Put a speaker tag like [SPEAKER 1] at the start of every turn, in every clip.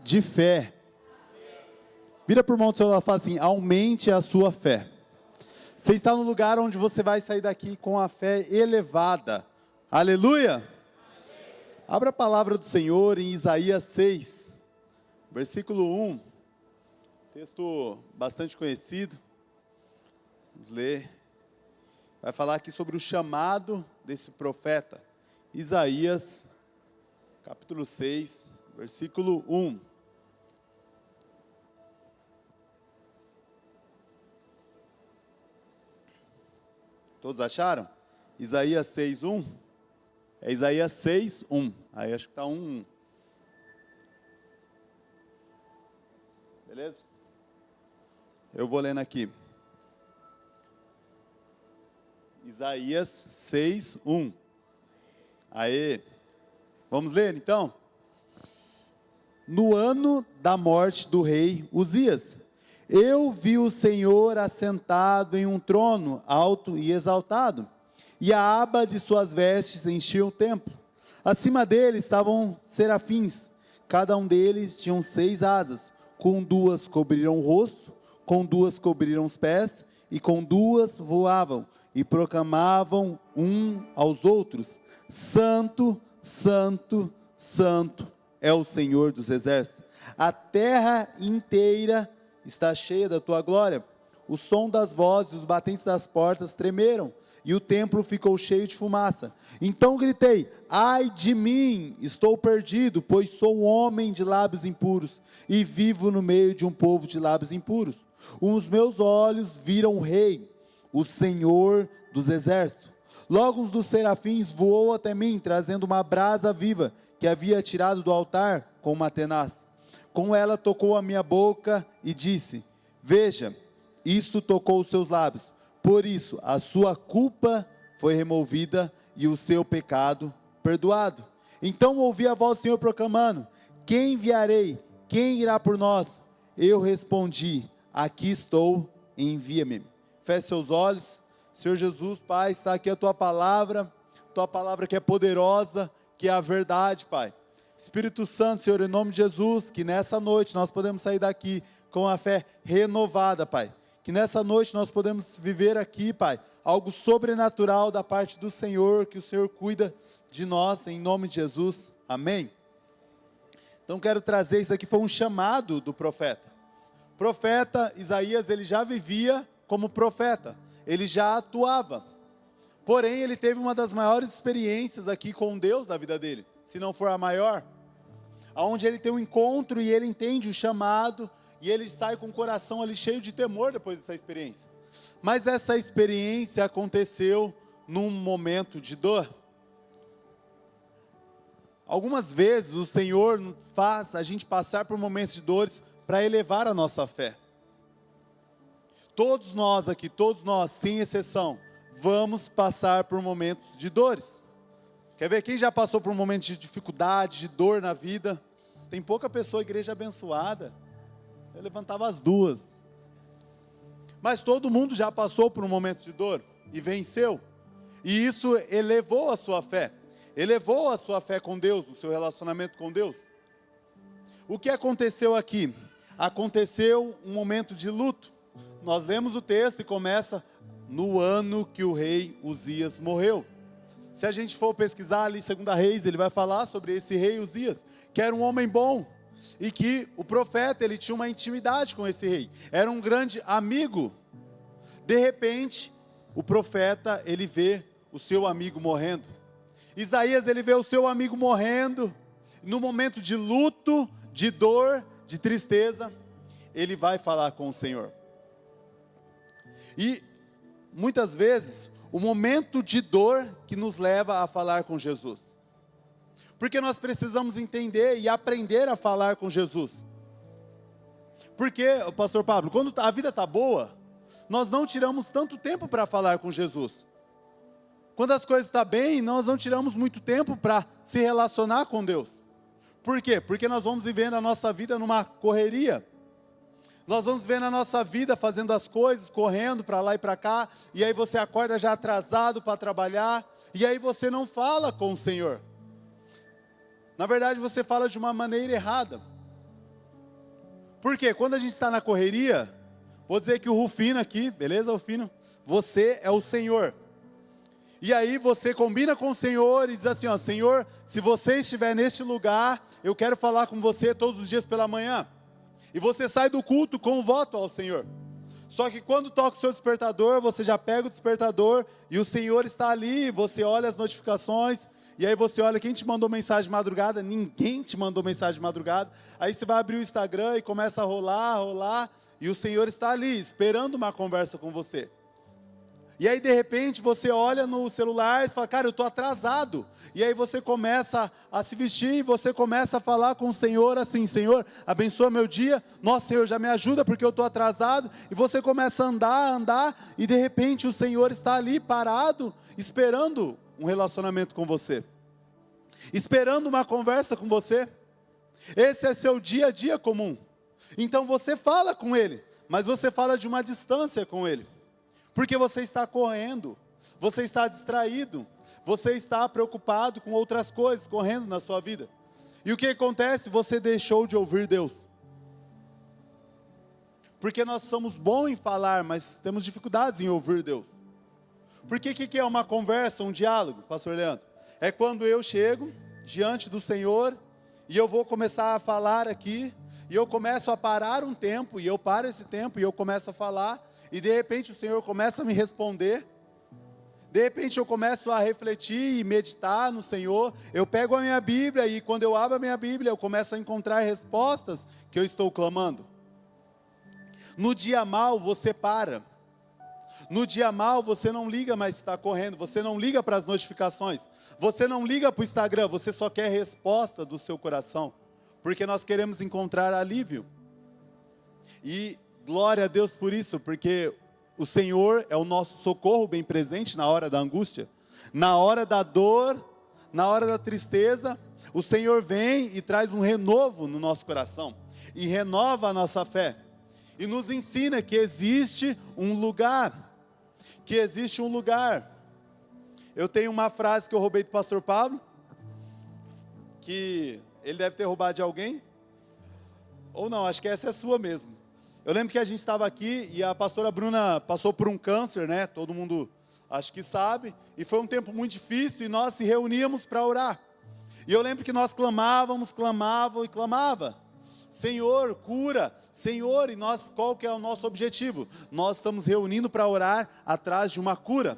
[SPEAKER 1] de fé. Vira para o irmão do seu lado e fala assim: aumente a sua fé. Você está no lugar onde você vai sair daqui com a fé elevada. Aleluia! Abra a palavra do Senhor em Isaías 6, versículo 1. Texto bastante conhecido. Vamos ler. Vai falar aqui sobre o chamado desse profeta. Isaías, capítulo 6, versículo 1. Todos acharam? Isaías 6, 1. É Isaías 6, 1. Aí acho que está 1. Beleza? Eu vou lendo aqui. Isaías 6, 1. Aê. Vamos ler então? No ano da morte do rei Uzias, eu vi o Senhor assentado em um trono alto e exaltado, e a aba de suas vestes enchia o templo. Acima dele estavam serafins, cada um deles tinha 6 asas, com 2 cobriram o rosto, com 2 cobriram os pés, e com 2 voavam, e proclamavam um aos outros: Santo, Santo, Santo é o Senhor dos exércitos. A terra inteira está cheia da tua glória. O som das vozes e os batentes das portas tremeram, e o templo ficou cheio de fumaça. Então gritei: ai de mim, estou perdido, pois sou um homem de lábios impuros, e vivo no meio de um povo de lábios impuros. Os meus olhos viram o Rei, o Senhor dos exércitos. Logo um dos serafins voou até mim, trazendo uma brasa viva, que havia tirado do altar com uma tenaz. Com ela tocou a minha boca e disse: veja, isto tocou os seus lábios, por isso a sua culpa foi removida e o seu pecado perdoado. Então ouvi a voz do Senhor proclamando: quem enviarei? Quem irá por nós? Eu respondi: aqui estou, envia-me. Feche seus olhos. Senhor Jesus, Pai, está aqui a tua palavra que é poderosa, que é a verdade, Pai. Espírito Santo, Senhor, em nome de Jesus, que nessa noite nós podemos sair daqui com a fé renovada, Pai. Que nessa noite nós podemos viver aqui, Pai, algo sobrenatural da parte do Senhor, que o Senhor cuida de nós, em nome de Jesus. Amém? Então quero trazer, isso aqui foi um chamado do profeta. O profeta Isaías, ele já vivia como profeta, ele já atuava. Porém, ele teve uma das maiores experiências aqui com Deus na vida dele, se não for a maior, onde ele tem um encontro e ele entende o chamado, e ele sai com o coração ali cheio de temor depois dessa experiência. Mas essa experiência aconteceu num momento de dor. Algumas vezes o Senhor nos faz a gente passar por momentos de dores para elevar a nossa fé. Todos nós aqui, todos nós, sem exceção, vamos passar por momentos de dores. Quer ver quem já passou por um momento de dificuldade, de dor na vida? Tem pouca pessoa, igreja abençoada. Eu levantava as 2. Mas todo mundo já passou por um momento de dor e venceu. E isso elevou a sua fé. Elevou a sua fé com Deus, o seu relacionamento com Deus. O que aconteceu aqui? Aconteceu um momento de luto. Nós lemos o texto e começa no ano que o rei Uzias morreu. Se a gente for pesquisar ali, 2 Reis, ele vai falar sobre esse rei Uzias, que era um homem bom, e que o profeta, ele tinha uma intimidade com esse rei, era um grande amigo. De repente, o profeta, ele vê o seu amigo morrendo. Isaías, ele vê o seu amigo morrendo, no momento de luto, de dor, de tristeza, ele vai falar com o Senhor. E, muitas vezes, o momento de dor que nos leva a falar com Jesus. Porque nós precisamos entender e aprender a falar com Jesus. Porque, pastor Pablo, quando a vida está boa, nós não tiramos tanto tempo para falar com Jesus. Quando as coisas estão bem, nós não tiramos muito tempo para se relacionar com Deus. Por quê? Porque nós vamos vivendo a nossa vida numa correria. Nós vamos vendo a nossa vida fazendo as coisas, correndo para lá e para cá, e aí você acorda já atrasado para trabalhar, e aí você não fala com o Senhor. Na verdade, você fala de uma maneira errada. Porque quando a gente está na correria, vou dizer que o Rufino aqui, beleza, Rufino? Você é o Senhor. E aí você combina com o Senhor e diz assim, ó, Senhor, se você estiver neste lugar, eu quero falar com você todos os dias pela manhã. E você sai do culto com um voto ao Senhor. Só que quando toca o seu despertador, você já pega o despertador e o Senhor está ali, você olha as notificações, e aí você olha quem te mandou mensagem de madrugada, ninguém te mandou mensagem de madrugada. Aí você vai abrir o Instagram e começa a rolar, e o Senhor está ali, esperando uma conversa com você. E aí de repente você olha no celular e fala, cara, eu estou atrasado. E aí você começa a se vestir e você começa a falar com o Senhor assim, Senhor, abençoa meu dia. Nossa, Senhor, já me ajuda porque eu estou atrasado. E você começa a andar e de repente o Senhor está ali parado, esperando um relacionamento com você. Esperando uma conversa com você. Esse é seu dia a dia comum. Então você fala com Ele, mas você fala de uma distância com Ele. Porque você está correndo, você está distraído, você está preocupado com outras coisas correndo na sua vida. E o que acontece? Você deixou de ouvir Deus. Porque nós somos bons em falar, mas temos dificuldades em ouvir Deus. Porque o que é uma conversa, um diálogo, pastor Leandro? É quando eu chego diante do Senhor e eu vou começar a falar aqui, e eu começo a parar um tempo, e eu paro esse tempo e eu começo a falar, e de repente o Senhor começa a me responder, de repente eu começo a refletir e meditar no Senhor, eu pego a minha Bíblia e quando eu abro a minha Bíblia eu começo a encontrar respostas que eu estou clamando. No dia mal você para, no dia mal você não liga mais se está correndo, você não liga para as notificações, você não liga para o Instagram, você só quer resposta do seu coração, porque nós queremos encontrar alívio. E glória a Deus por isso, porque o Senhor é o nosso socorro bem presente na hora da angústia, na hora da dor, na hora da tristeza, o Senhor vem e traz um renovo no nosso coração, e renova a nossa fé, e nos ensina que existe um lugar, Eu tenho uma frase que eu roubei do pastor Pablo, que ele deve ter roubado de alguém, ou não, acho que essa é sua mesmo. Eu lembro que a gente estava aqui e a pastora Bruna passou por um câncer, né? Todo mundo acho que sabe. E foi um tempo muito difícil e nós se reuníamos para orar. E eu lembro que nós clamava. Senhor, cura. Senhor, e nós, qual que é o nosso objetivo? Nós estamos reunindo para orar atrás de uma cura,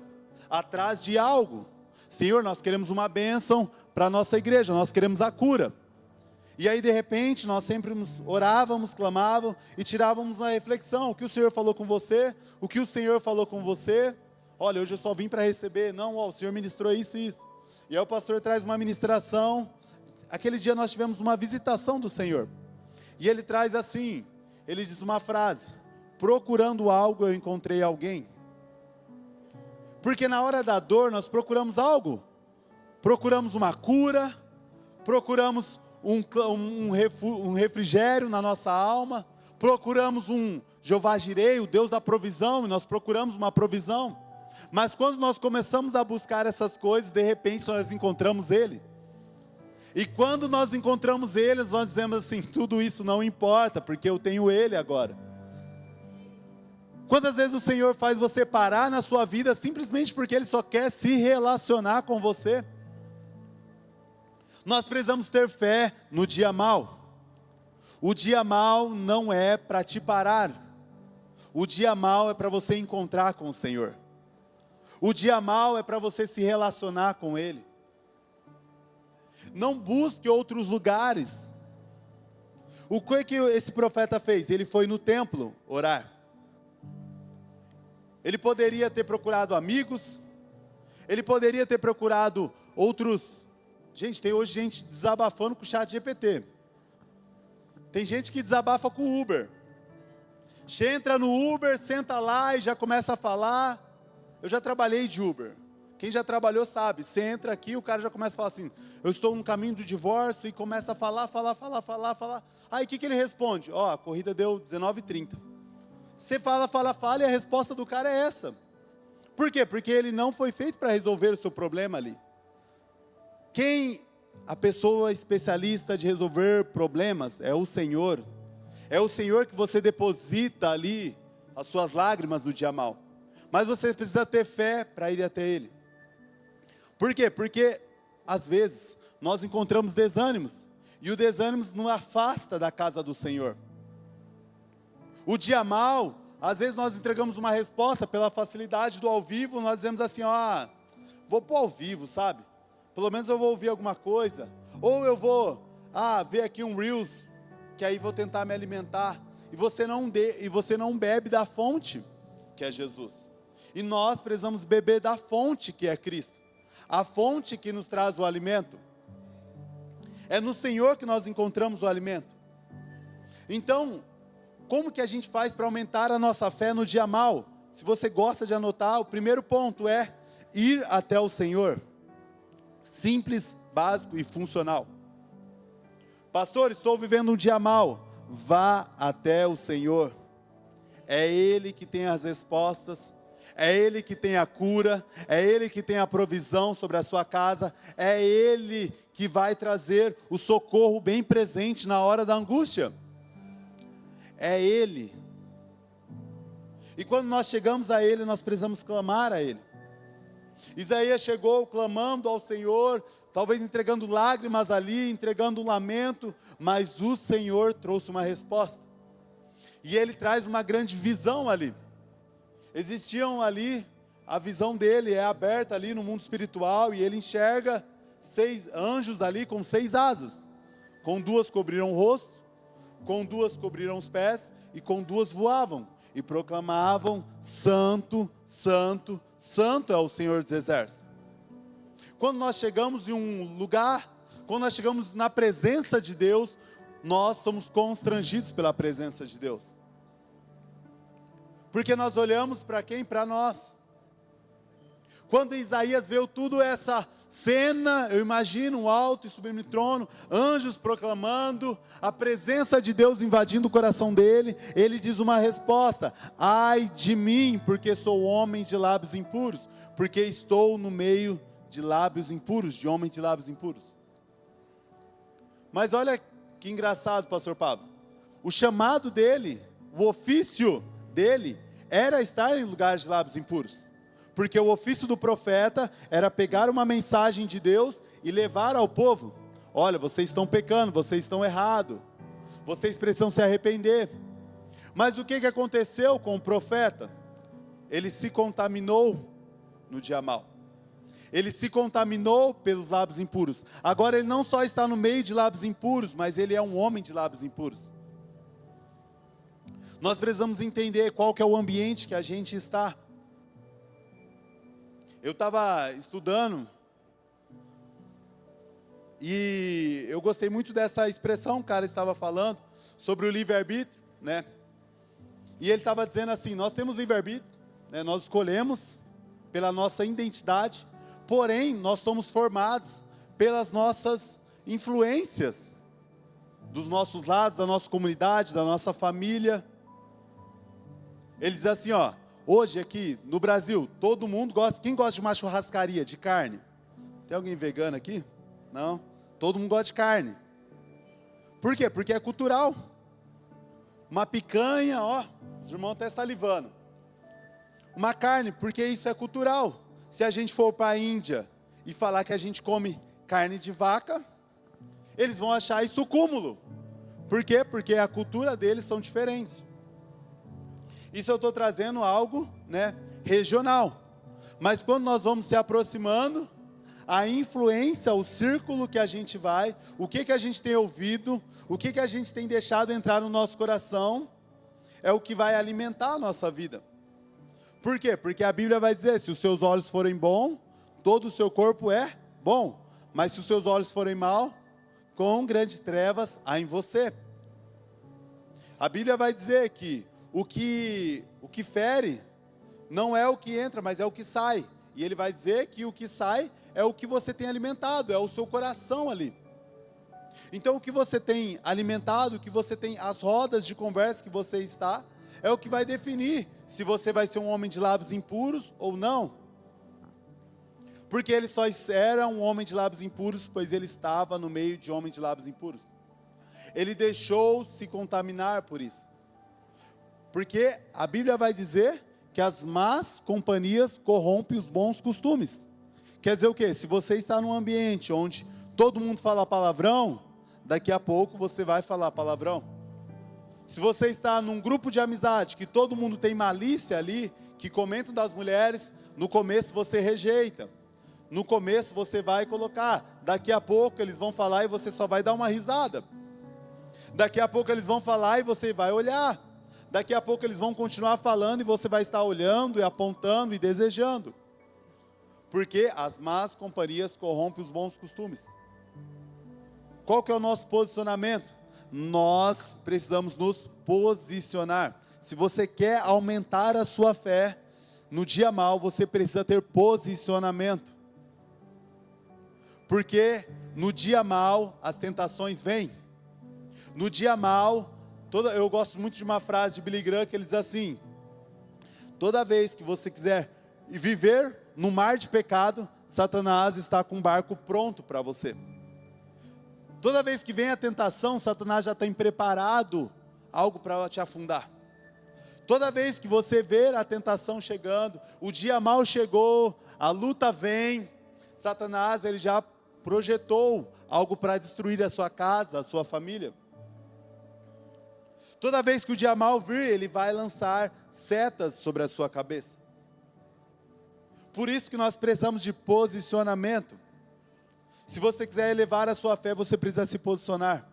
[SPEAKER 1] atrás de algo. Senhor, nós queremos uma bênção para a nossa igreja, nós queremos a cura. E aí de repente nós sempre orávamos, clamávamos e tirávamos uma reflexão, o que o Senhor falou com você, o que o Senhor falou com você, olha, hoje eu só vim para receber, não, ó, o Senhor ministrou isso e isso, e aí o pastor traz uma ministração, aquele dia nós tivemos uma visitação do Senhor, e ele traz assim, ele diz uma frase, procurando algo eu encontrei alguém, porque na hora da dor nós procuramos algo, procuramos uma cura, procuramos um refrigério na nossa alma, procuramos um Jeová Jirei, o Deus da provisão, e nós procuramos uma provisão, mas quando nós começamos a buscar essas coisas, de repente nós encontramos Ele, e quando nós encontramos Ele, nós dizemos assim, tudo isso não importa, porque eu tenho Ele agora. Quantas vezes o Senhor faz você parar na sua vida, simplesmente porque Ele só quer se relacionar com você? Nós precisamos ter fé no dia mal. O dia mal não é para te parar. O dia mal é para você encontrar com o Senhor. O dia mal é para você se relacionar com Ele. Não busque outros lugares. O que esse profeta fez? Ele foi no templo orar. Ele poderia ter procurado amigos. Ele poderia ter procurado outros. Gente, tem hoje gente desabafando com o chat GPT. Tem gente que desabafa com o Uber. Você entra no Uber, senta lá e já começa a falar. Eu já trabalhei de Uber. Quem já trabalhou sabe. Você entra aqui, o cara já começa a falar assim, eu estou no caminho do divórcio, e começa a falar. Aí o que ele responde? Ó, a corrida deu 19h30. Você fala, e a resposta do cara é essa. Por quê? Porque ele não foi feito para resolver o seu problema ali. Quem a pessoa especialista de resolver problemas é o Senhor. É o Senhor que você deposita ali as suas lágrimas no dia mal. Mas você precisa ter fé para ir até Ele. Por quê? Porque, às vezes, nós encontramos desânimos. E o desânimo nos afasta da casa do Senhor. O dia mal, às vezes nós entregamos uma resposta pela facilidade do ao vivo. Nós dizemos assim, vou para o ao vivo, sabe? Pelo menos eu vou ouvir alguma coisa. Ou eu vou, ver aqui um Reels, que aí vou tentar me alimentar. E você não bebe da fonte, que é Jesus. E nós precisamos beber da fonte, que é Cristo. A fonte que nos traz o alimento. É no Senhor que nós encontramos o alimento. Então, como que a gente faz para aumentar a nossa fé no dia mal? Se você gosta de anotar, o primeiro ponto é ir até o Senhor. Simples, básico e funcional. Pastor, estou vivendo um dia mal. Vá até o Senhor. É Ele que tem as respostas. É Ele que tem a cura. É Ele que tem a provisão sobre a sua casa. É Ele que vai trazer o socorro bem presente na hora da angústia. É Ele. E quando nós chegamos a Ele, nós precisamos clamar a Ele. Isaías chegou clamando ao Senhor, talvez entregando lágrimas ali, entregando um lamento, mas o Senhor trouxe uma resposta. E Ele traz uma grande visão ali. Existiam ali, a visão dele é aberta ali no mundo espiritual, e ele enxerga 6 anjos ali com 6 asas. Com 2 cobriram o rosto, com 2 cobriram os pés, e com 2 voavam. E proclamavam, Santo, Santo, Santo é o Senhor dos Exércitos. Quando nós chegamos em um lugar, quando nós chegamos na presença de Deus, nós somos constrangidos pela presença de Deus. Porque nós olhamos para quem? Para nós. Quando Isaías viu tudo essa cena, eu imagino um alto e sublime trono, anjos proclamando, a presença de Deus invadindo o coração dele, ele diz uma resposta: ai de mim, porque sou homem de lábios impuros, porque estou no meio de lábios impuros, de homens de lábios impuros. Mas olha que engraçado, pastor Pablo, o chamado dele, o ofício dele, era estar em lugares de lábios impuros. Porque o ofício do profeta era pegar uma mensagem de Deus e levar ao povo. Olha, vocês estão pecando, vocês estão errados. Vocês precisam se arrepender. Mas o que aconteceu com o profeta? Ele se contaminou no dia mal. Ele se contaminou pelos lábios impuros. Agora ele não só está no meio de lábios impuros, mas ele é um homem de lábios impuros. Nós precisamos entender qual que é o ambiente que a gente está. Eu estava estudando e eu gostei muito dessa expressão, o cara estava falando sobre o livre-arbítrio, né? E ele estava dizendo assim, nós temos livre-arbítrio, né? Nós escolhemos pela nossa identidade, porém nós somos formados pelas nossas influências, dos nossos lados, da nossa comunidade, da nossa família. Ele diz assim, hoje aqui no Brasil, todo mundo gosta, quem gosta de uma churrascaria de carne? Tem alguém vegano aqui? Não? Todo mundo gosta de carne. Por quê? Porque é cultural. Uma picanha, os irmãos até salivando. Uma carne, porque isso é cultural. Se a gente for para a Índia e falar que a gente come carne de vaca, eles vão achar isso cúmulo. Por quê? Porque a cultura deles são diferentes. Isso eu estou trazendo algo, né, regional. Mas quando nós vamos se aproximando, a influência, o círculo que a gente vai, o que a gente tem ouvido, o que a gente tem deixado entrar no nosso coração, é o que vai alimentar a nossa vida. Por quê? Porque a Bíblia vai dizer, se os seus olhos forem bons, todo o seu corpo é bom. Mas se os seus olhos forem maus, com grandes trevas há em você. A Bíblia vai dizer que o que fere não é o que entra, mas é o que sai. E ele vai dizer que o que sai é o que você tem alimentado, é o seu coração ali. Então o que você tem alimentado, o que você tem, as rodas de conversa que você está, é o que vai definir se você vai ser um homem de lábios impuros ou não. Porque ele só era um homem de lábios impuros, pois ele estava no meio de homens de lábios impuros. Ele deixou se contaminar por isso. Porque a Bíblia vai dizer que as más companhias corrompem os bons costumes. Quer dizer o quê? Se você está num ambiente onde todo mundo fala palavrão, daqui a pouco você vai falar palavrão. Se você está num grupo de amizade que todo mundo tem malícia ali, que comentam das mulheres, no começo você rejeita. No começo você vai colocar. Daqui a pouco eles vão falar e você só vai dar uma risada. Daqui a pouco eles vão falar e você vai olhar. Daqui a pouco eles vão continuar falando e você vai estar olhando e apontando e desejando. Porque as más companhias corrompem os bons costumes. Qual que é o nosso posicionamento? Nós precisamos nos posicionar. Se você quer aumentar a sua fé, no dia mau você precisa ter posicionamento. Porque no dia mau as tentações vêm. No dia mau, eu gosto muito de uma frase de Billy Graham que ele diz assim: toda vez que você quiser viver no mar de pecado, Satanás está com um barco pronto para você. Toda vez que vem a tentação, Satanás já tem preparado algo para te afundar. Toda vez que você vê a tentação chegando, o dia mau chegou, a luta vem, Satanás ele já projetou algo para destruir a sua casa, a sua família. Toda vez que o dia mau vir, ele vai lançar setas sobre a sua cabeça. Por isso que nós precisamos de posicionamento. Se você quiser elevar a sua fé, você precisa se posicionar.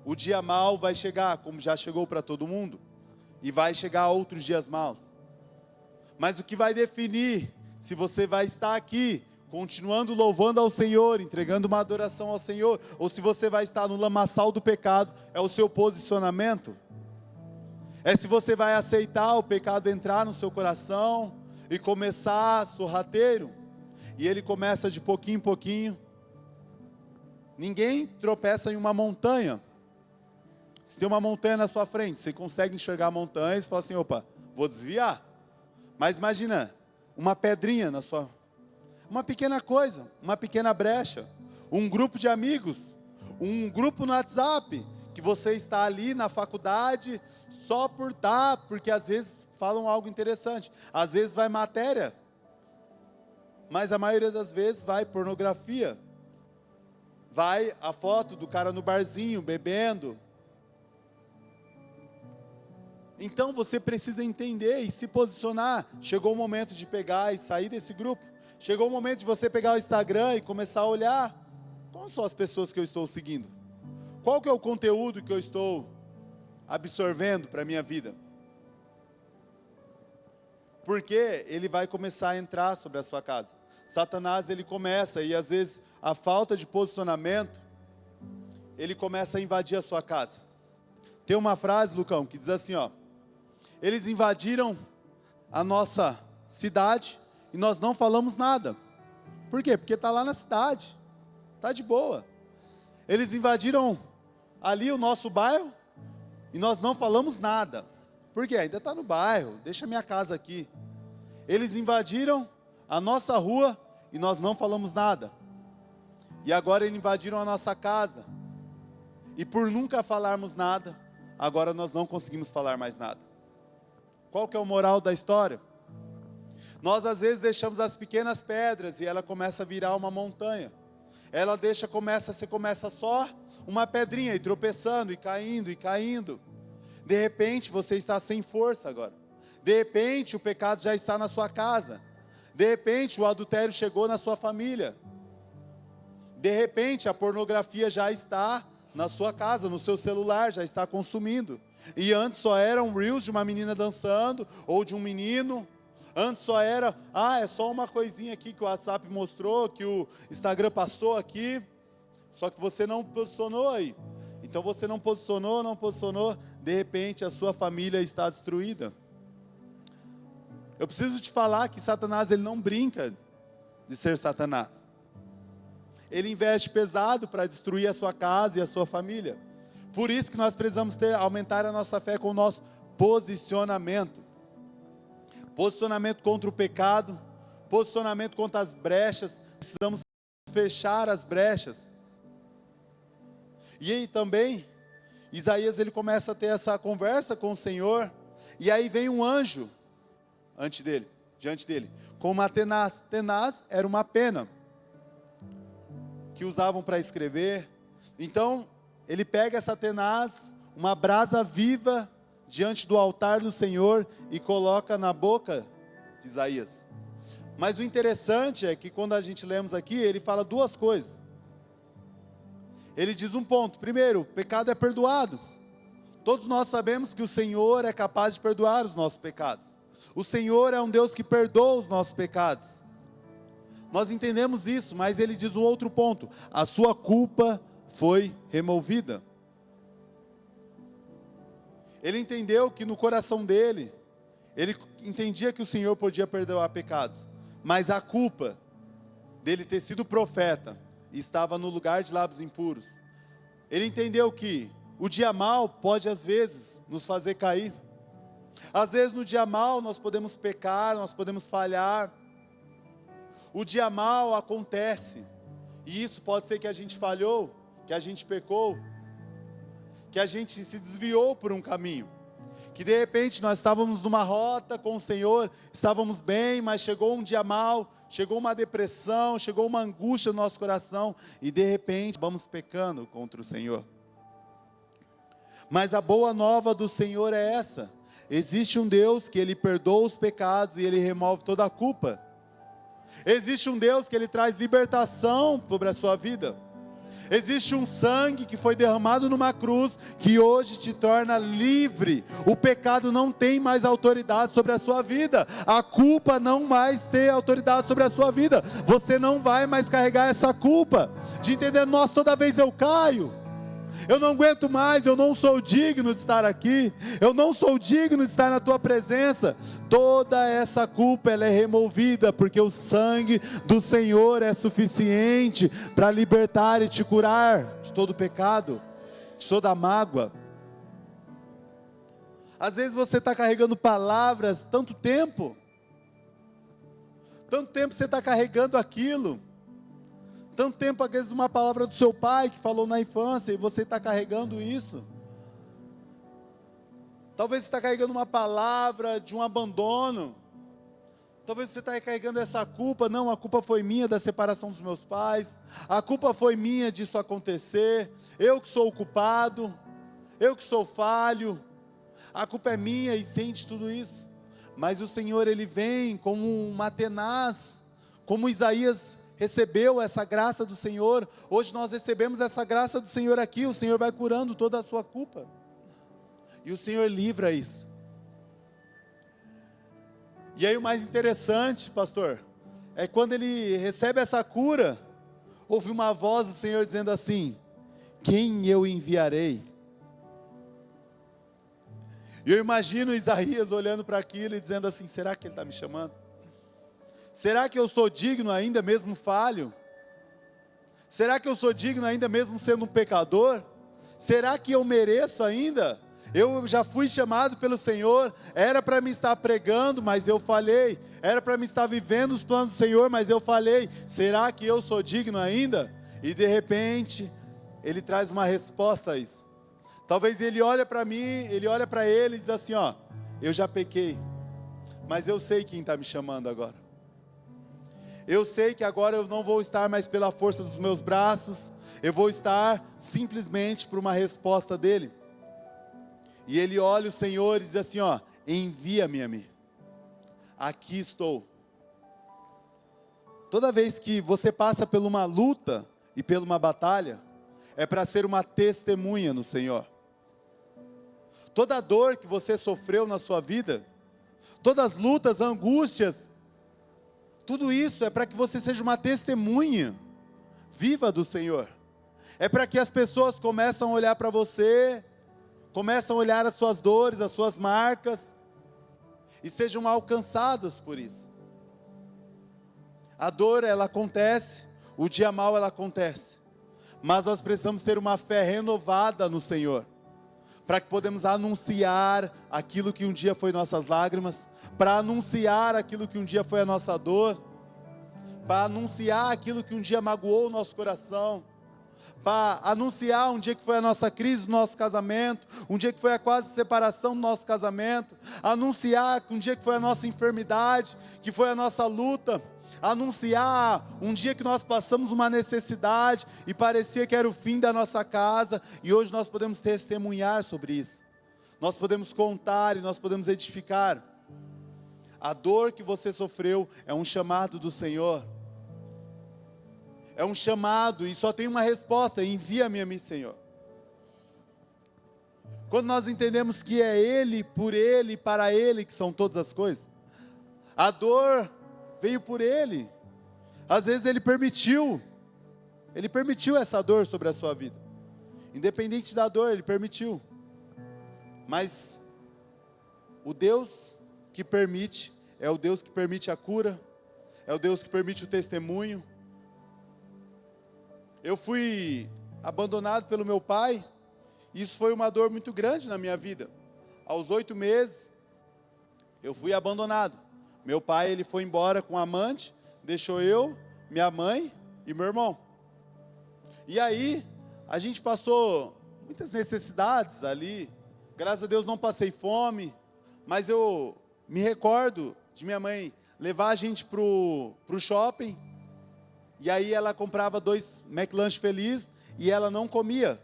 [SPEAKER 1] O dia mau vai chegar, como já chegou para todo mundo, e vai chegar outros dias maus. Mas o que vai definir se você vai estar aqui, continuando louvando ao Senhor, entregando uma adoração ao Senhor, ou se você vai estar no lamaçal do pecado, é o seu posicionamento. É se você vai aceitar o pecado entrar no seu coração e começar sorrateiro, e ele começa de pouquinho em pouquinho. Ninguém tropeça em uma montanha. Se tem uma montanha na sua frente, você consegue enxergar a montanha e fala assim: opa, vou desviar. Mas imagina, uma pedrinha na sua... Uma pequena coisa, uma pequena brecha, um grupo de amigos, um grupo no WhatsApp, que você está ali na faculdade, só por estar, porque às vezes falam algo interessante, às vezes vai matéria, mas a maioria das vezes vai pornografia, vai a foto do cara no barzinho, bebendo. Então você precisa entender e se posicionar. Chegou o momento de pegar e sair desse grupo. Chegou o momento de você pegar o Instagram e começar a olhar. Quais são as pessoas que eu estou seguindo? Qual que é o conteúdo que eu estou absorvendo para a minha vida? Porque ele vai começar a entrar sobre a sua casa. Satanás ele começa, e às vezes a falta de posicionamento, ele começa a invadir a sua casa. Tem uma frase, Lucão, que diz assim, ó: eles invadiram a nossa cidade e nós não falamos nada. Por quê? Porque está lá na cidade, está de boa. Eles invadiram ali o nosso bairro e nós não falamos nada. Por quê? Ainda está no bairro, deixa minha casa aqui. Eles invadiram a nossa rua e nós não falamos nada. E agora eles invadiram a nossa casa. E por nunca falarmos nada, agora nós não conseguimos falar mais nada. Qual que é o moral da história? Nós às vezes deixamos as pequenas pedras e ela começa a virar uma montanha. Você começa só uma pedrinha e tropeçando e caindo e caindo. De repente você está sem força agora. De repente o pecado já está na sua casa. De repente o adultério chegou na sua família. De repente a pornografia já está na sua casa, no seu celular, já está consumindo. E antes só eram reels de uma menina dançando ou de um menino. Antes só era, é só uma coisinha aqui que o WhatsApp mostrou, que o Instagram passou aqui. Só que você não posicionou aí. Então você não posicionou, de repente a sua família está destruída. Eu preciso te falar que Satanás ele não brinca de ser Satanás. Ele investe pesado para destruir a sua casa e a sua família. Por isso que nós precisamos aumentar a nossa fé com o nosso posicionamento. Posicionamento contra o pecado, posicionamento contra as brechas. Precisamos fechar as brechas. E aí também, Isaías ele começa a ter essa conversa com o Senhor, e aí vem um anjo diante dele, com uma tenaz. Tenaz era uma pena que usavam para escrever. Então ele pega essa tenaz, uma brasa viva, diante do altar do Senhor, e coloca na boca de Isaías. Mas o interessante é que quando a gente lemos aqui, ele fala duas coisas. Ele diz um ponto: primeiro, o pecado é perdoado. Todos nós sabemos que o Senhor é capaz de perdoar os nossos pecados. O Senhor é um Deus que perdoa os nossos pecados. Nós entendemos isso, mas ele diz um outro ponto: a sua culpa foi removida. Ele entendeu que no coração dele, ele entendia que o Senhor podia perdoar pecados, mas a culpa dele ter sido profeta estava no lugar de lábios impuros. Ele entendeu que o dia mal pode às vezes nos fazer cair. Às vezes no dia mal nós podemos pecar, nós podemos falhar. O dia mal acontece, e isso pode ser que a gente falhou, que a gente pecou, que a gente se desviou por um caminho, que de repente nós estávamos numa rota com o Senhor, estávamos bem, mas chegou um dia mal, chegou uma depressão, chegou uma angústia no nosso coração, e de repente vamos pecando contra o Senhor. Mas a boa nova do Senhor é essa: existe um Deus que Ele perdoa os pecados e Ele remove toda a culpa. Existe um Deus que Ele traz libertação sobre a sua vida. Existe um sangue que foi derramado numa cruz, que hoje te torna livre. O pecado não tem mais autoridade sobre a sua vida. A culpa não mais tem autoridade sobre a sua vida. Você não vai mais carregar essa culpa de entender: nossa, toda vez eu caio, eu não aguento mais, eu não sou digno de estar aqui, eu não sou digno de estar na tua presença. Toda essa culpa ela é removida, porque o sangue do Senhor é suficiente para libertar e te curar de todo pecado, de toda mágoa. Às vezes você está carregando palavras tanto tempo você está carregando aquilo. Tanto tempo, às vezes, uma palavra do seu pai que falou na infância, e você está carregando isso. Talvez você está carregando uma palavra de um abandono. Talvez você está carregando essa culpa: não, a culpa foi minha da separação dos meus pais, a culpa foi minha disso acontecer, eu que sou o culpado, eu que sou falho, a culpa é minha, e sente tudo isso. Mas o Senhor, Ele vem como uma tenaz, como Isaías recebeu essa graça do Senhor. Hoje nós recebemos essa graça do Senhor aqui. O Senhor vai curando toda a sua culpa, e o Senhor livra isso. E aí o mais interessante, pastor, é quando ele recebe essa cura, ouve uma voz do Senhor dizendo assim: quem eu enviarei? E eu imagino Isaías olhando para aquilo e dizendo assim: será que Ele está me chamando? Será que eu sou digno ainda mesmo falho? Será que eu sou digno ainda mesmo sendo um pecador? Será que eu mereço ainda? Eu já fui chamado pelo Senhor, era para me estar pregando, mas eu falhei. Era para me estar vivendo os planos do Senhor, mas eu falhei. Será que eu sou digno ainda? E de repente, Ele traz uma resposta a isso. Talvez Ele olha para mim, Ele olha para ele e diz assim: ó, eu já pequei, mas eu sei quem está me chamando agora. Eu sei que agora eu não vou estar mais pela força dos meus braços, eu vou estar simplesmente por uma resposta dEle. E ele olha o Senhor e diz assim: ó, envia-me a mim, aqui estou. Toda vez que você passa por uma luta e por uma batalha, é para ser uma testemunha no Senhor. Toda dor que você sofreu na sua vida, todas as lutas, angústias, tudo isso é para que você seja uma testemunha viva do Senhor. É para que as pessoas comecem a olhar para você, começam a olhar as suas dores, as suas marcas, e sejam alcançadas por isso. A dor, ela acontece, o dia mal, ela acontece, mas nós precisamos ter uma fé renovada no Senhor, para que podemos anunciar aquilo que um dia foi nossas lágrimas, para anunciar aquilo que um dia foi a nossa dor, para anunciar aquilo que um dia magoou o nosso coração, para anunciar um dia que foi a nossa crise do nosso casamento, um dia que foi a quase separação do nosso casamento, anunciar um dia que foi a nossa enfermidade, que foi a nossa luta, anunciar um dia que nós passamos uma necessidade e parecia que era o fim da nossa casa, e hoje nós podemos testemunhar sobre isso, nós podemos contar e nós podemos edificar. A dor que você sofreu é um chamado do Senhor, é um chamado e só tem uma resposta: envia-me a mim, Senhor. Quando nós entendemos que é Ele, por Ele e para Ele que são todas as coisas, a dor veio por Ele, às vezes Ele permitiu essa dor sobre a sua vida, independente da dor, Ele permitiu, mas o Deus que permite, é o Deus que permite a cura, é o Deus que permite o testemunho. Eu fui abandonado pelo meu pai, isso foi uma dor muito grande na minha vida. Aos 8 meses, eu fui abandonado. Meu pai, ele foi embora com um amante, deixou eu, minha mãe e meu irmão. E aí, a gente passou muitas necessidades ali. Graças a Deus não passei fome, mas eu me recordo de minha mãe levar a gente pro shopping, e aí ela comprava 2 McLanche Feliz, e ela não comia,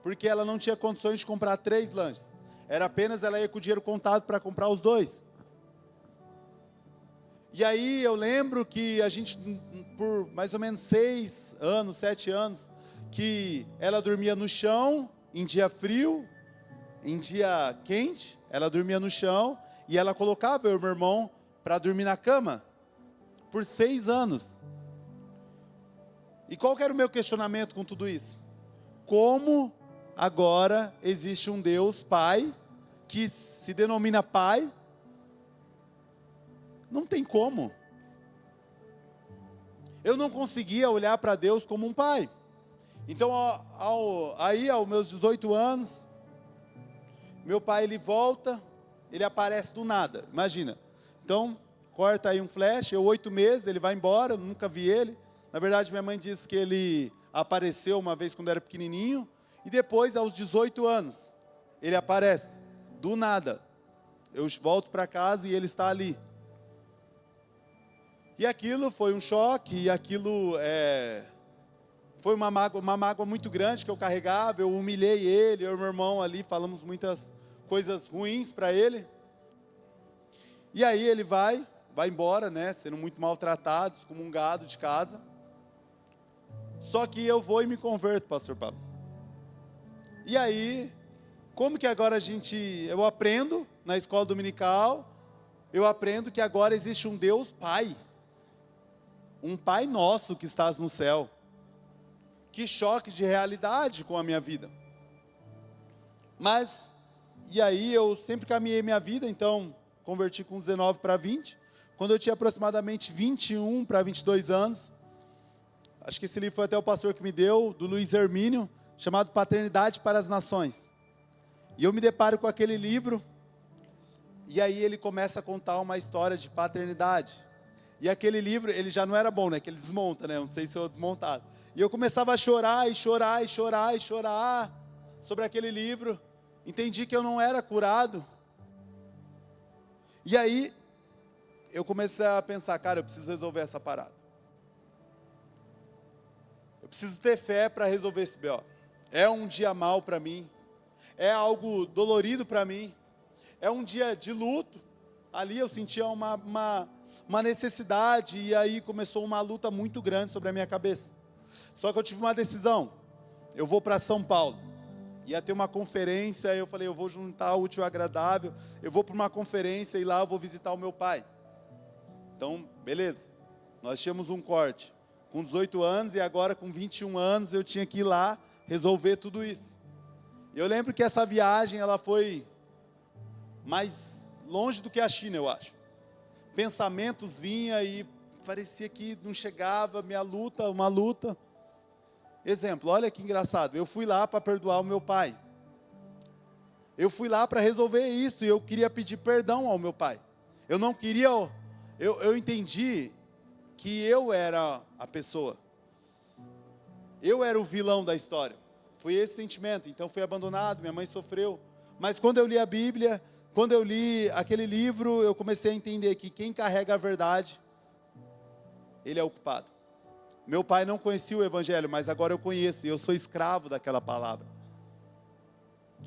[SPEAKER 1] porque ela não tinha condições de comprar 3 lanches, era apenas, ela ia com o dinheiro contado para comprar os 2. E aí eu lembro que a gente, por mais ou menos 6 anos, 7 anos, que ela dormia no chão, em dia frio, em dia quente, ela dormia no chão, e ela colocava eu e meu irmão para dormir na cama, por 6 anos. E qual que era o meu questionamento com tudo isso? Como agora existe um Deus Pai, que se denomina Pai? Não tem como. Eu não conseguia olhar para Deus como um pai. Então, aos meus 18 anos, meu pai, ele volta, ele aparece do nada, imagina. Então, corta aí um flash, 8 meses, ele vai embora, eu nunca vi ele. Na verdade, minha mãe disse que ele apareceu uma vez quando era pequenininho, e depois, aos 18 anos, ele aparece, do nada. Eu volto para casa e ele está ali. E aquilo foi um choque, e aquilo foi uma mágoa muito grande que eu carregava. Eu humilhei ele, eu e meu irmão ali, falamos muitas coisas ruins para ele. E aí ele vai embora, né, sendo muito maltratado, excomungado de casa. Só que eu vou e me converto, pastor Pablo. E aí, como que agora eu aprendo na escola dominical, eu aprendo que agora existe um Deus Pai, um Pai nosso que estás no céu. Que choque de realidade com a minha vida. Mas, e aí eu sempre caminhei minha vida, então converti com 19 para 20. Quando eu tinha aproximadamente 21 para 22 anos, acho que esse livro foi até o pastor que me deu, do Luiz Hermínio, chamado Paternidade para as Nações. E eu me deparo com aquele livro, e aí ele começa a contar uma história de paternidade. E aquele livro, ele já não era bom, né? Que ele desmonta, né? Não sei se eu desmontado. E eu começava a chorar, e chorar, e chorar, e chorar sobre aquele livro. Entendi que eu não era curado. E aí, eu comecei a pensar, cara, eu preciso resolver essa parada. Eu preciso ter fé para resolver esse B.O. É um dia mau para mim. É algo dolorido para mim. É um dia de luto. Ali eu sentia uma necessidade, e aí começou uma luta muito grande sobre a minha cabeça. Só que eu tive uma decisão. Eu vou para São Paulo. Ia ter uma conferência, eu falei, eu vou juntar o útil ao agradável. Eu vou para uma conferência e lá eu vou visitar o meu pai. Então, beleza. Nós tínhamos um corte. Com 18 anos e agora com 21 anos eu tinha que ir lá resolver tudo isso. Eu lembro que essa viagem, ela foi mais longe do que a China, eu acho. Pensamentos vinham e parecia que não chegava, uma luta. Exemplo, olha que engraçado, eu fui lá para perdoar o meu pai. Eu fui lá para resolver isso, e eu queria pedir perdão ao meu pai. Eu não queria, eu entendi que eu era a pessoa. Eu era o vilão da história. Foi esse sentimento. Então fui abandonado, minha mãe sofreu. Mas quando eu li a Bíblia, quando eu li aquele livro, eu comecei a entender que quem carrega a verdade, ele é o culpado. Meu pai não conhecia o Evangelho, mas agora eu conheço, e eu sou escravo daquela palavra.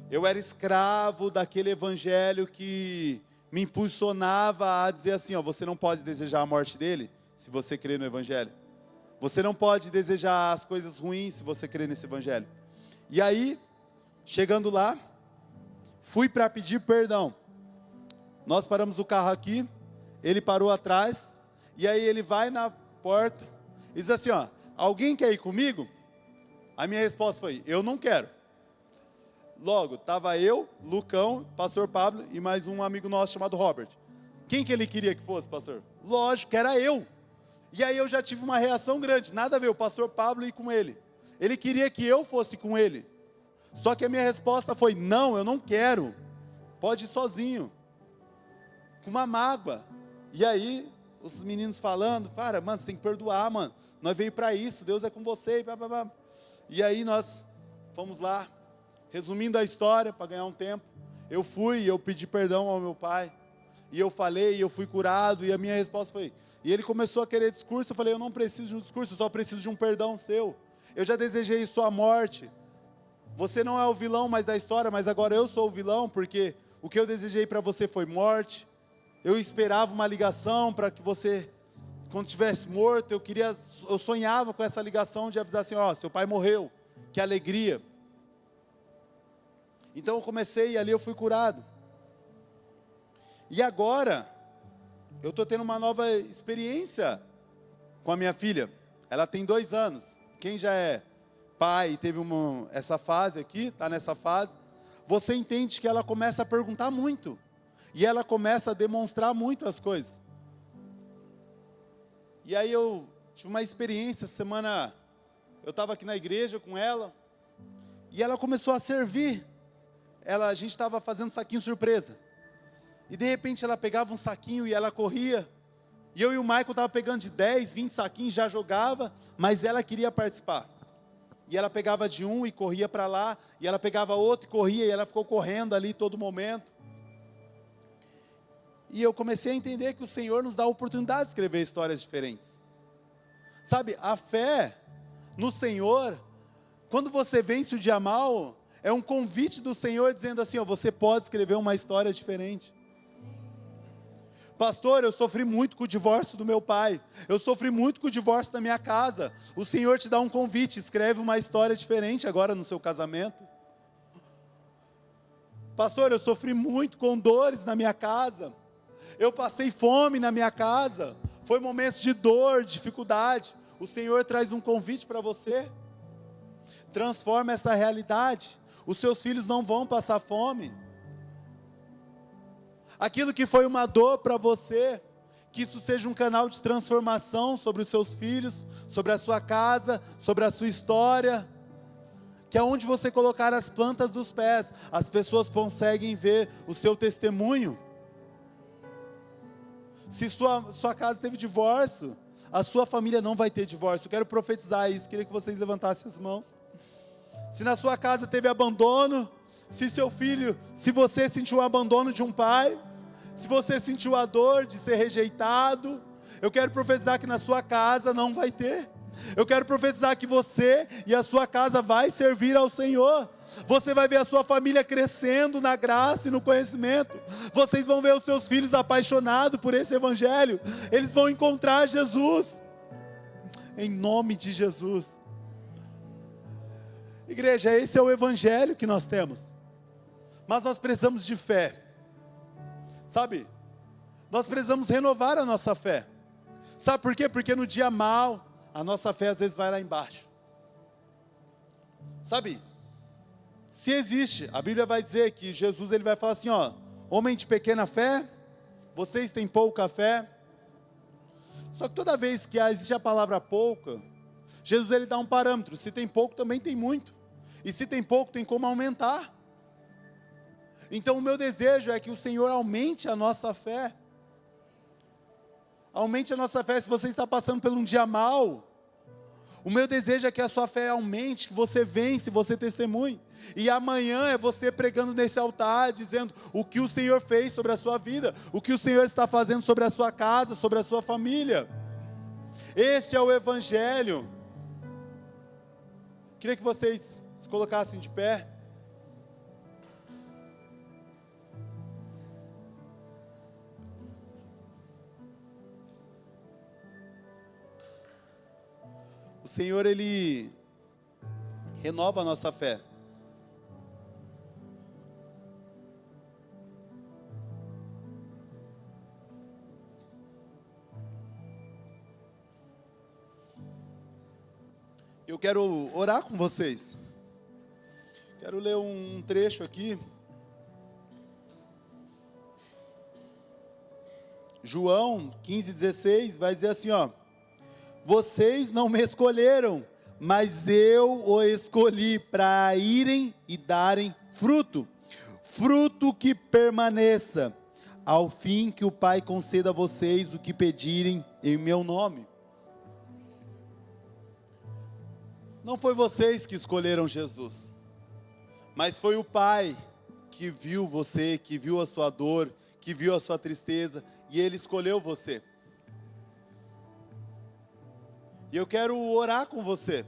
[SPEAKER 1] Eu era escravo daquele Evangelho que me impulsionava a dizer assim, ó, você não pode desejar a morte dele, se você crê no Evangelho. Você não pode desejar as coisas ruins, se você crê nesse Evangelho. E aí, chegando lá, fui para pedir perdão. Nós paramos o carro aqui, ele parou atrás, e aí ele vai na porta, e diz assim, ó, alguém quer ir comigo? A minha resposta foi, eu não quero. Logo, estava eu, Lucão, pastor Pablo, e mais um amigo nosso chamado Robert. Quem que ele queria que fosse, pastor? Lógico, que era eu. E aí eu já tive uma reação grande, nada a ver, o pastor Pablo ir com ele. Ele queria que eu fosse com ele. Só que a minha resposta foi, não, eu não quero. Pode ir sozinho. Com uma mágoa. E aí, os meninos falando, para, mano, você tem que perdoar, mano. Nós veio para isso, Deus é com você. E aí nós fomos lá, resumindo a história, para ganhar um tempo. Eu fui, eu pedi perdão ao meu pai. E eu falei, eu fui curado, e a minha resposta foi... E ele começou a querer discurso, eu falei, eu não preciso de um discurso, eu só preciso de um perdão seu. Eu já desejei sua morte. Você não é o vilão mais da história, mas agora eu sou o vilão, porque o que eu desejei para você foi morte. Eu esperava uma ligação para que você, quando estivesse morto, eu sonhava com essa ligação de avisar assim, ó, seu pai morreu, que alegria. Então eu comecei e ali eu fui curado. E agora, eu estou tendo uma nova experiência com a minha filha. Ela tem 2 anos. Quem já é pai e teve essa fase aqui, está nessa fase, você entende que ela começa a perguntar muito. E ela começa a demonstrar muito as coisas. E aí eu tive uma experiência, semana, eu estava aqui na igreja com ela, e ela começou a servir. A gente estava fazendo saquinho surpresa. E de repente ela pegava um saquinho e ela corria. E eu e o Michael estava pegando de 10, 20 saquinhos, já jogava, mas ela queria participar. E ela pegava de um e corria para lá, e ela pegava outro e corria, e ela ficou correndo ali todo momento. E eu comecei a entender que o Senhor nos dá a oportunidade de escrever histórias diferentes. Sabe, a fé no Senhor, quando você vence o dia mal, é um convite do Senhor dizendo assim, ó, você pode escrever uma história diferente. Pastor, eu sofri muito com o divórcio do meu pai. Eu sofri muito com o divórcio da minha casa. O Senhor te dá um convite, escreve uma história diferente agora no seu casamento. Pastor, eu sofri muito com dores na minha casa. Eu passei fome na minha casa. Foi momentos de dor, dificuldade. O Senhor traz um convite para você. Transforma essa realidade. Os seus filhos não vão passar fome. Aquilo que foi uma dor para você, que isso seja um canal de transformação sobre os seus filhos, sobre a sua casa, sobre a sua história, que aonde você colocar as plantas dos pés, as pessoas conseguem ver o seu testemunho. Se sua casa teve divórcio, a sua família não vai ter divórcio. Eu quero profetizar isso, queria que vocês levantassem as mãos. Se na sua casa teve abandono, se você sentiu o abandono de um pai, se você sentiu a dor de ser rejeitado, eu quero profetizar que na sua casa não vai ter. Eu quero profetizar que você e a sua casa vai servir ao Senhor. Você vai ver a sua família crescendo na graça e no conhecimento. Vocês vão ver os seus filhos apaixonados por esse Evangelho. Eles vão encontrar Jesus. Em nome de Jesus. Igreja, esse é o Evangelho que nós temos. Mas nós precisamos de fé. Sabe? Nós precisamos renovar a nossa fé. Sabe por quê? Porque no dia mal, a nossa fé às vezes vai lá embaixo. Sabe? Se existe, a Bíblia vai dizer que Jesus ele vai falar assim, ó, homem de pequena fé, vocês têm pouca fé. Só que toda vez que existe a palavra pouca, Jesus ele dá um parâmetro, se tem pouco também tem muito. E se tem pouco tem como aumentar. Então o meu desejo é que o Senhor aumente a nossa fé. Aumente a nossa fé se você está passando por um dia mal. O meu desejo é que a sua fé aumente, que você vence, você testemunhe. E amanhã é você pregando nesse altar, dizendo o que o Senhor fez sobre a sua vida, o que o Senhor está fazendo sobre a sua casa, sobre a sua família. Este é o Evangelho. Queria que vocês se colocassem de pé. O Senhor, Ele renova a nossa fé. Eu quero orar com vocês. Quero ler um trecho aqui. João 15:16 vai dizer assim, ó: vocês não me escolheram, mas eu o escolhi para irem e darem fruto, fruto que permaneça, ao fim que o Pai conceda a vocês o que pedirem em meu nome. Não foi vocês que escolheram Jesus, mas foi o Pai que viu você, que viu a sua dor, que viu a sua tristeza, e Ele escolheu você. E eu quero orar com você.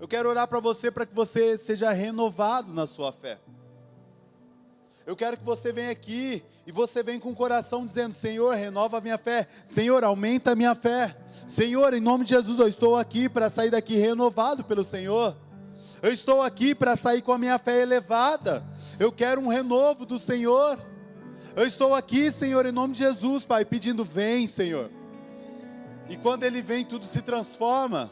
[SPEAKER 1] Eu quero orar para você, para que você seja renovado na sua fé. Eu quero que você venha aqui e você venha com o coração dizendo: Senhor, renova a minha fé. Senhor, aumenta a minha fé. Senhor, em nome de Jesus, eu estou aqui para sair daqui renovado pelo Senhor. Eu estou aqui para sair com a minha fé elevada. Eu quero um renovo do Senhor. Eu estou aqui, Senhor, em nome de Jesus, Pai, pedindo: vem, Senhor. E quando Ele vem, tudo se transforma.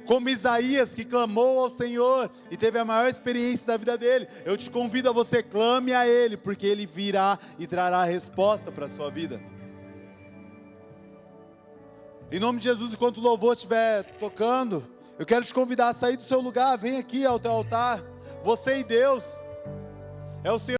[SPEAKER 1] Como Isaías, que clamou ao Senhor e teve a maior experiência da vida dele. Eu te convido a você, clame a Ele, porque Ele virá e trará a resposta para a sua vida. Em nome de Jesus, enquanto o louvor estiver tocando, eu quero te convidar a sair do seu lugar. Vem aqui ao teu altar. Você e Deus. É o Senhor.